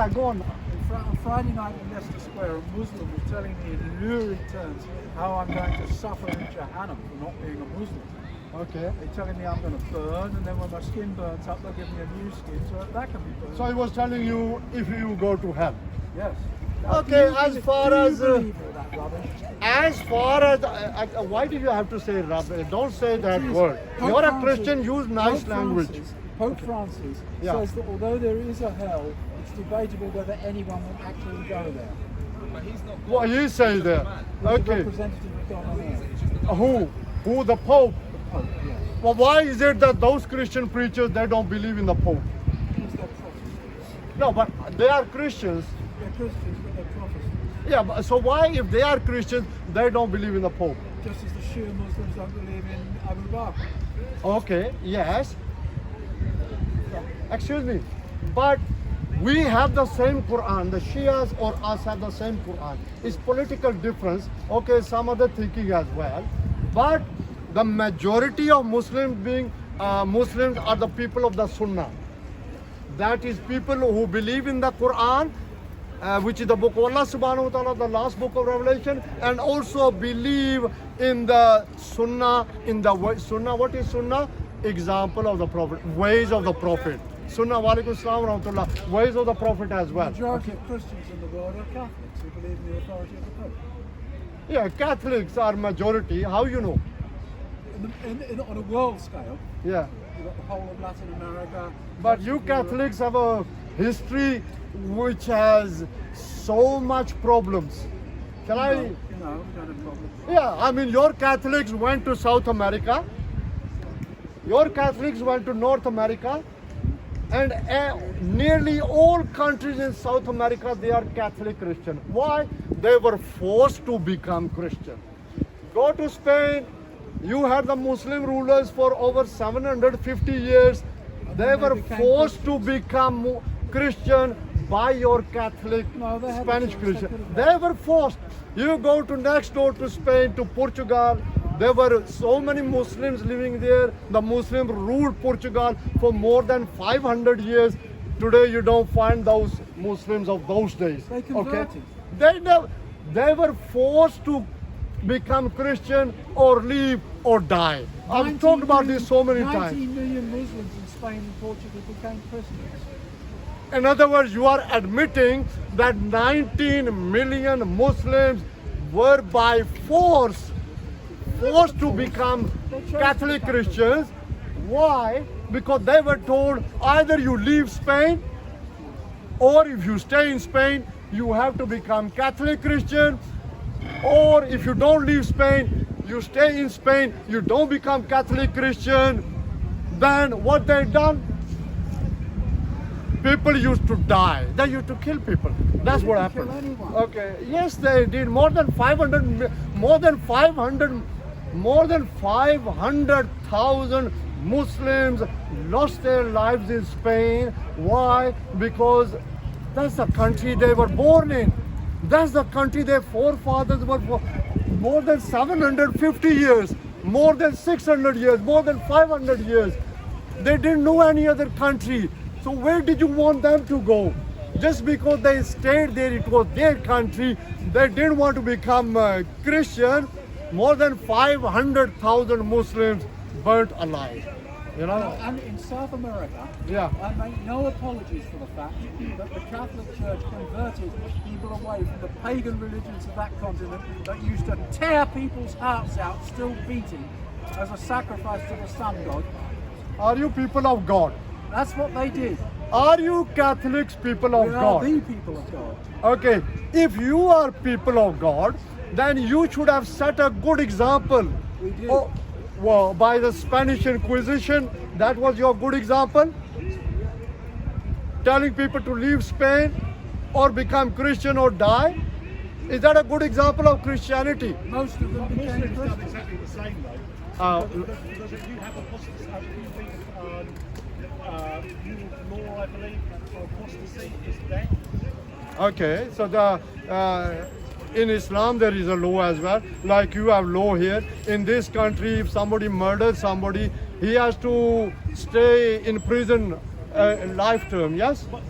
Yeah, go on. On Friday night in Leicester Square, a Muslim was telling me in lurid terms how I'm going to suffer in Jahannam for not being a Muslim. Okay. They're telling me I'm going to burn, and then when my skin burns up, they'll give me a new skin so that can be burned. So he was telling you if you go to hell. Yes. Okay, as far as why do you have to say rubbish? Don't say that word. You're a Christian. Use nice language. Pope Francis says that although there is a hell, it's debatable whether anyone will actually go there. What he says there. He's Okay. a representative of God on earth. Who? The Pope. Pope, yes. Well, why is it that those Christian preachers they don't believe in the Pope? He's their Protestant. No, but they are Christians. They're Christians, but they're Protestants. Yeah, but so why, if they are Christians, they don't believe in the Pope? Just as the Shia Muslims don't believe in Abu Bakr. Okay, yes. Excuse me, but we have the same Quran. The Shias or us have the same Quran. It's political difference. Okay, some other thinking as well, but the majority of Muslims are the people of the Sunnah. That is people who believe in the Quran, which is the book of Allah subhanahu wa ta'ala, the last book of Revelation, and also believe in the Sunnah, Sunnah, what is Sunnah? Example of the Prophet, ways of the Prophet. Sunnah, wa alaikum salam wa rahmatullah, ways of the Prophet as well. The majority of Christians in the world are Catholics who believe in the authority of the Pope. Yeah, Catholics are majority, how you know? On a world scale, Yeah. you've got the whole of Latin America. But you Catholics have a history which has so much problems. Shall I? No, we don't have problems. Yeah, I mean your Catholics went to South America, your Catholics went to North America, and nearly all countries in South America, they are Catholic Christian. Why? They were forced to become Christian. Go to Spain, you had the Muslim rulers for over 750 years. They were forced to become Christian by your Catholic No, they had a Spanish choice. Christian. They were forced. You go to next door to Spain, to Portugal. There were so many Muslims living there. The Muslims ruled Portugal for more than 500 years. Today you don't find those Muslims of those days. They converted. They were forced to become Christian or leave or die. I've talked about this so many 19 times. million Muslims in Spain and Portugal became Christians. In other words, you are admitting that 19 million Muslims were by forced to become Catholic Christians. Why? Because they were told either you leave Spain or if you stay in Spain, you have to become Catholic Christian, or if you don't leave Spain, you stay in Spain, you don't become Catholic Christian. Then what they done? People used to die. They used to kill people. That's what happened. Kill anyone. Okay. Yes, they did. More than 500,000 Muslims lost their lives in Spain. Why? Because that's the country they were born in. That's the country their forefathers were for more than 750 years, more than 600 years, more than 500 years. They didn't know any other country. So where did you want them to go? Just because they stayed there, it was their country. They didn't want to become Christian. More than 500,000 Muslims burnt alive. You know? And in South America, Yeah. I make no apologies for the fact that the Catholic Church converted people away from the pagan religions of that continent that used to tear people's hearts out, still beating, as a sacrifice to the sun god. Are you people of God? That's what they did. Are you Catholics people of We are God? the people of God. Okay, if you are people of God, then you should have set a good example. We did. Oh, well, by the Spanish Inquisition, that was your good example? Telling people to leave Spain or become Christian or die? Is that a good example of Christianity? Most of them became Muslims done Christians. exactly the same though. Because if you have apostasy, law, I believe, for apostasy is death. Okay, so in Islam there is a law as well. Like you have law here. In this country, if somebody murders somebody, he has to stay in prison life term, yes? But,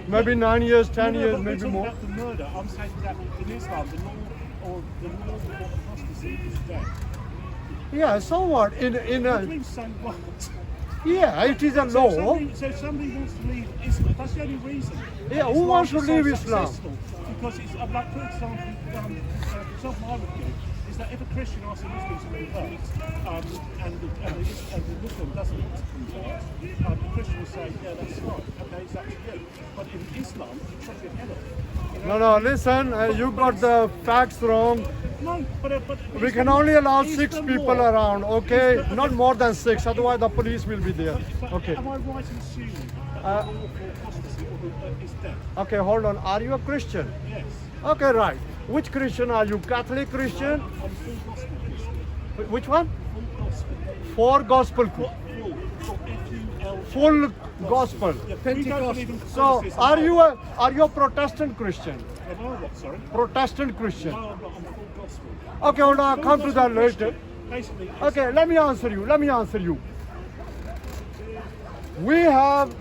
Maybe 9 years, 10 no, years, but we're maybe talking more. about the murder. I'm saying that in Islam, the law of apostasy is death. Yeah, so what? Which means so what? Yeah, it is a So law. somebody wants to leave Islam. That's the only reason. Yeah, who wants to is so leave Islam? successful. Because it's, like, for example, I would give is that if a Christian asks a Muslim to convert, and the Muslim doesn't convert, the Christian will say, yeah, that's fine. Okay, it's up to you. But in Islam, you chop your head off. You know? No, listen, you got the facts wrong. No, but We can only allow is 6 the people law- around, okay? is the- Not more than 6, otherwise the police will be there. But Okay. am I right in assuming that the law for apostasy is death? Okay, hold on. Are you a Christian? Yes. Okay, right. Which Christian are you? Catholic Christian? I'm full gospel Christian. Which one? Full gospel. For gospel. F-U-L. Full gospel. Yeah, we don't believe in So, Catholicism. are you a Protestant Christian? Am I what, sorry? Protestant Christian. No, I'm not. I'm full gospel. Okay, hold on. I'll Full come to that gospel later. Christian. Basically, it's- Okay, let me answer you. We have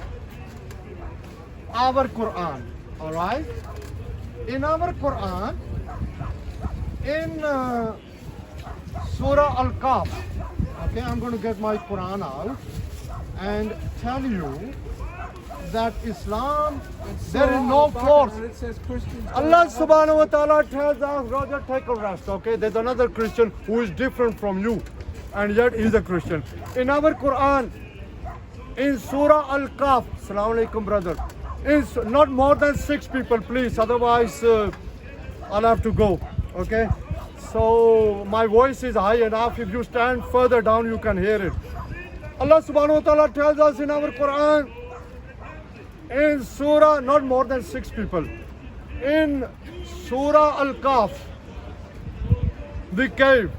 our Quran, all right? In our Quran, in Surah Al-Kahf, okay, I'm going to get my Quran out and tell you that Islam, there is no force. And it says Christians. Allah subhanahu wa ta'ala tells us, Roger, take a rest, okay? There's another Christian who is different from you, and yet he's a Christian. In our Quran, in Surah Al-Kahf, Assalamu alaikum, brother, not more than 6 people, please, otherwise I'll have to go, okay? So my voice is high enough. If you stand further down, you can hear it. Allah subhanahu wa ta'ala tells us in our Quran, in Surah, not more than 6 people. In Surah Al-Kahf, the cave.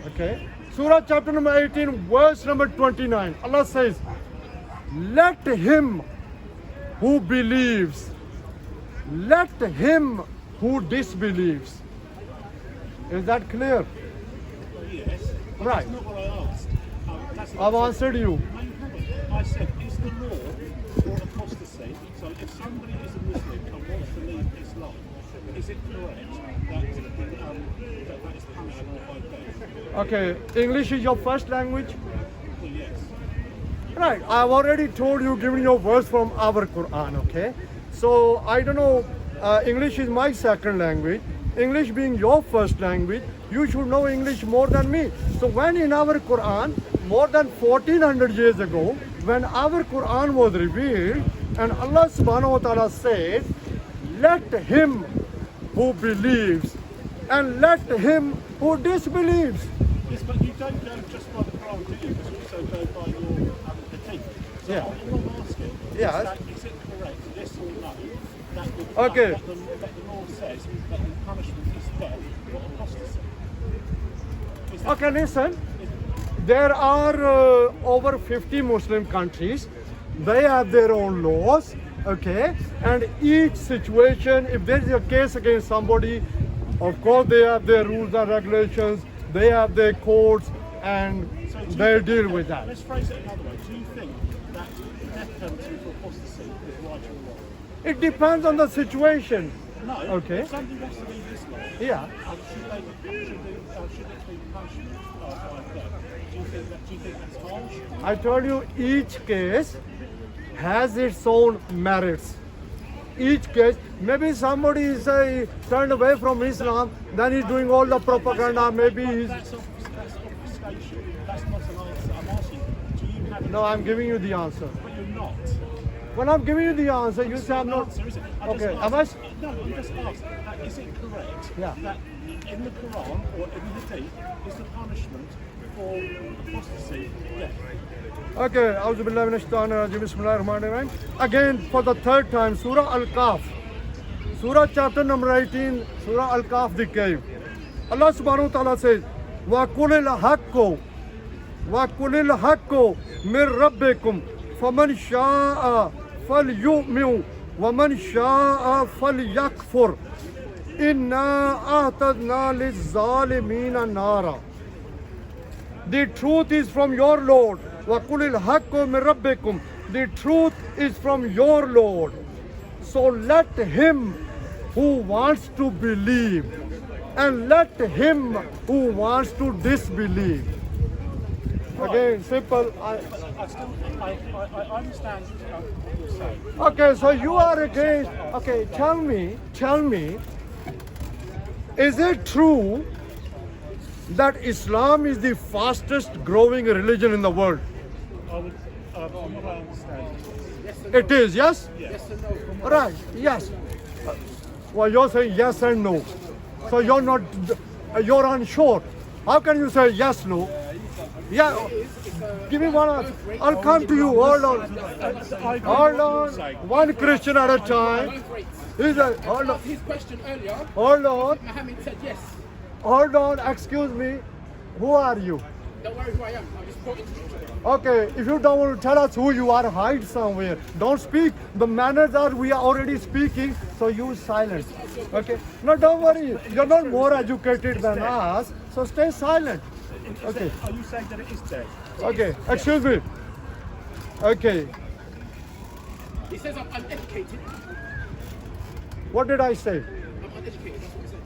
Okay. Surah chapter number 18, verse number 29. Allah says, let him who believes, let him who disbelieves. Is that clear? yes. But Right. That's not what I asked. That's not I've what I answered you. No, you haven't. I said, is the law for apostasy? So if somebody is a Muslim and wants to leave Islam, is it correct that is punishable by death? Okay. English is your first language? Well, yes. Right, I've already told you, given you a verse from our Quran, okay? So, I don't know, English is my second language. English being your first language, you should know English more than me. So, when in our Quran, more than 1400 years ago, when our Quran was revealed, and Allah subhanahu wa ta'ala said, let him who believes, and let him who disbelieves. Yes, but you don't go just by the Quran, do you? You also go by your critique. So Yeah. what I'm asking Yes. is it correct, yes or no, that the, Okay. that the law says that the punishment is death for apostasy? Is that- Okay, listen. There are over 50 Muslim countries. They have their own laws, okay? And each situation, if there is a case against somebody, of course they have their rules and regulations, they have their courts, and So do you they think- deal with that. Let's phrase it another way. Do you think that death penalty for apostasy is right or wrong? It depends on the situation. No. Okay. If somebody wants to leave Islam, Yeah. should it be punishment by death? Do you think that's harsh? I told you each case has its own merits. Each case, maybe somebody is turned away from Islam, then he's doing all the propaganda, maybe he's... That's obfuscation. That's not an answer. I'm asking, do you have... No, I'm giving you the answer. But you're not. When I'm giving you the answer, you say I'm not... Answer, is it? I Okay, just am I... asked- No, I'm just asking, is it correct Yeah. that in the Quran or in the Hadith is the punishment for apostasy death? Okay, A'udhu Billahi Minash Shaitanir Rajeem, Bismillahir Rahmanir Rahim. Again, for the third time, Surah Al-Kahf. Surah chapter number 18, Surah Al-Kahf, the cave. Allah subhanahu wa ta'ala says, وَقُلِ الْحَقُّ وَقُلِ الْحَقُّ مِنْ رَبِّكُمْ فَمَنْ شَاءَ فَلْيُؤْمِنْ وَمَنْ شَاءَ فَلْيَكْفُرْ إِنَّا أَعْتَدْنَا لِلظَّالِمِينَ نَارًا. The truth is from your Lord. وَقُلِ الْحَقُّ مِنْ رَبِّكُمْ. The truth is from your Lord. So let him who wants to believe and let him who wants to disbelieve. Again, simple. I understand what you're saying. Okay, so you are against. Okay, tell me, is it true that Islam is the fastest growing religion in the world? I would, from what I understand, It is, yes? yes. Right, yes. Well, you're saying yes and no. So you're not, you're unsure. How can you say yes, no? Yeah, give me one answer. I'll come to you. Hold on. Hold on. One Christian at a time. Hold on. His question earlier, Hold on. Mohammed said yes. Hold on. Excuse me. Who are you? Don't worry who I am. I'm just quoting scripture. Okay, if you don't want to tell us who you are, hide somewhere. Don't speak. The manners are we are already speaking, so you silent. Okay? No, don't worry. You're not more educated than us, so stay silent. Okay. Are you saying that it is dead? Okay. Excuse me. Okay. He says I'm uneducated. What did I say? I'm uneducated. That's what he said.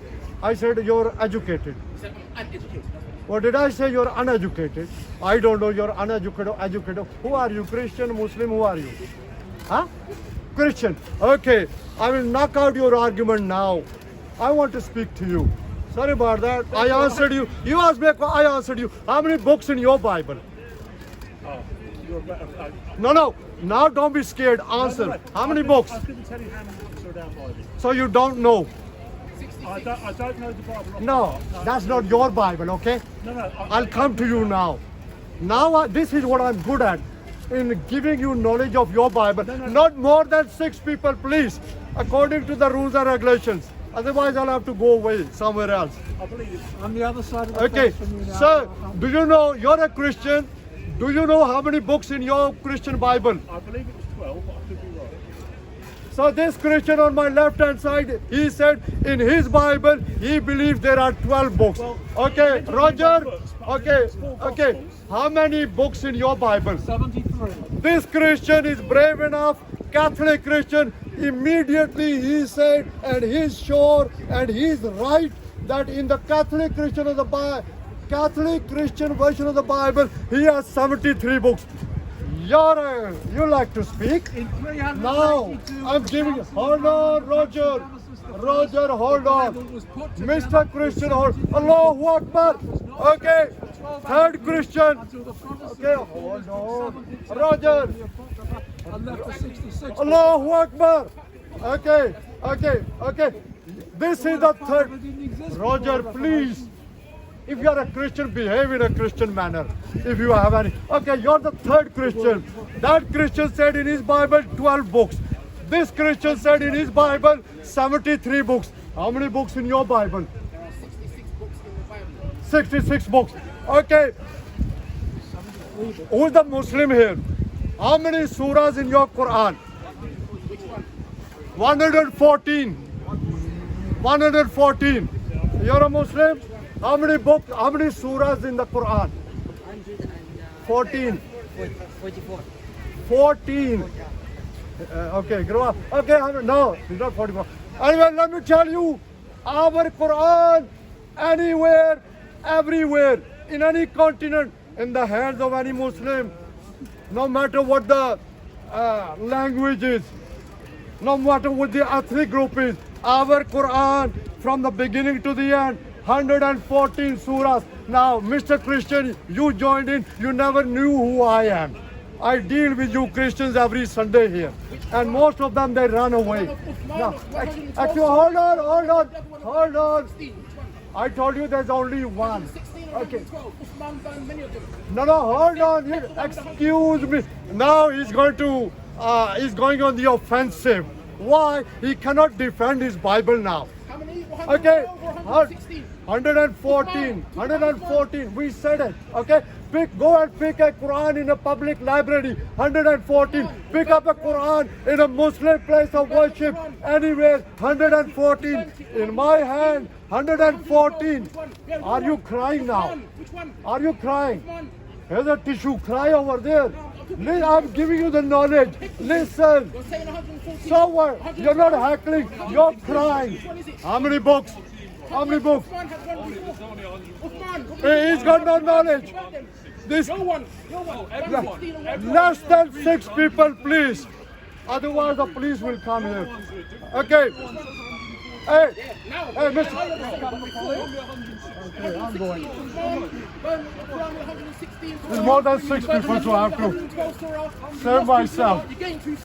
I said you're educated. He said I'm uneducated. What did I say? You're uneducated. I don't know. You're uneducated or educated. Who are you? Christian, Muslim? Who are you? Huh? Christian. Okay. I will knock out your argument now. I want to speak to you. Sorry about that. I answered you. You asked me. I answered you. How many books in your Bible? Oh, you're No. Now don't be scared. Answer. How many books? I couldn't tell you how many books are down Bible. So you don't know. I don't know the Bible. off No, the top. that's not your Bible. Okay. No. I'll come to you now. Now this is what I'm good at, in giving you knowledge of your Bible. Not more than 6 people, please, according to the rules and regulations. Otherwise, I'll have to go away somewhere else. I believe it. I'm the other side of the Okay, fence from you now. sir, do you know you're a Christian? Do you know how many books in your Christian Bible? I believe it was 12, but I could be wrong. So this Christian on my left-hand side, he said in his Bible, he believes there are 12 books. Okay, Roger. Okay. How many books in your Bible? 73. This Christian is brave enough, Catholic Christian, immediately he said, and he's sure, and he's right, that in the Catholic Christian of the Bible, Catholic Christian version of the Bible, he has 73 books. You like to speak? In 382, Now, I'm giving you, hold on, Roger, hold on. Mr. Christian, hold, Allahu Akbar. Okay, third Christian. Okay, hold on. Roger. And left for 66. Allahu Akbar. Okay. This is the third. Roger, please. If you are a Christian, behave in a Christian manner. If you have any. Okay, you're the third Christian. That Christian said in his Bible 12 books. This Christian said in his Bible 73 books. How many books in your Bible? There are 66 books in the Bible. 66 books. Okay. Who's the Muslim here? How many surahs in your Quran? Which one? 114. 114. You're a Muslim? How many books, how many surahs in the Quran? 14. 14. Okay, grow up. Okay, no, it's not 44. Anyway, let me tell you, our Quran, anywhere, everywhere, in any continent, in the hands of any Muslim, no matter what the language is, no matter what the ethnic group is, our Quran, from the beginning to the end, 114 surahs. Now, Mr. Christian, you joined in, you never knew who I am. I deal with you Christians every Sunday here. And most of them, they run away. Now, actually, hold on. I told you there's only one. 16 Okay. 12. Uthman done many of them. No, hold on. Excuse me. Now he's going on the offensive. Why? He cannot defend his Bible now. How many? Okay, 116. 114. We said it. Okay, go and pick a Quran in a public library. 114. Pick up a Quran in a Muslim place of worship anywhere. 114. In my hand, 114. Are you crying now? Which one? Are you crying? Which one? Here's a tissue. Cry over there. I'm giving you the knowledge. Listen. You're saying 114. So what? You're not heckling. You're crying. How many books? How many books? Uthman had one before. Uthman. He's got no knowledge. This No one. 116 and 112. less than 6 people, please. Otherwise, the police will come here. Okay. Hey, hey, Mr. Okay, I'm going. There's more than 6 people, so I have to save myself. You're getting too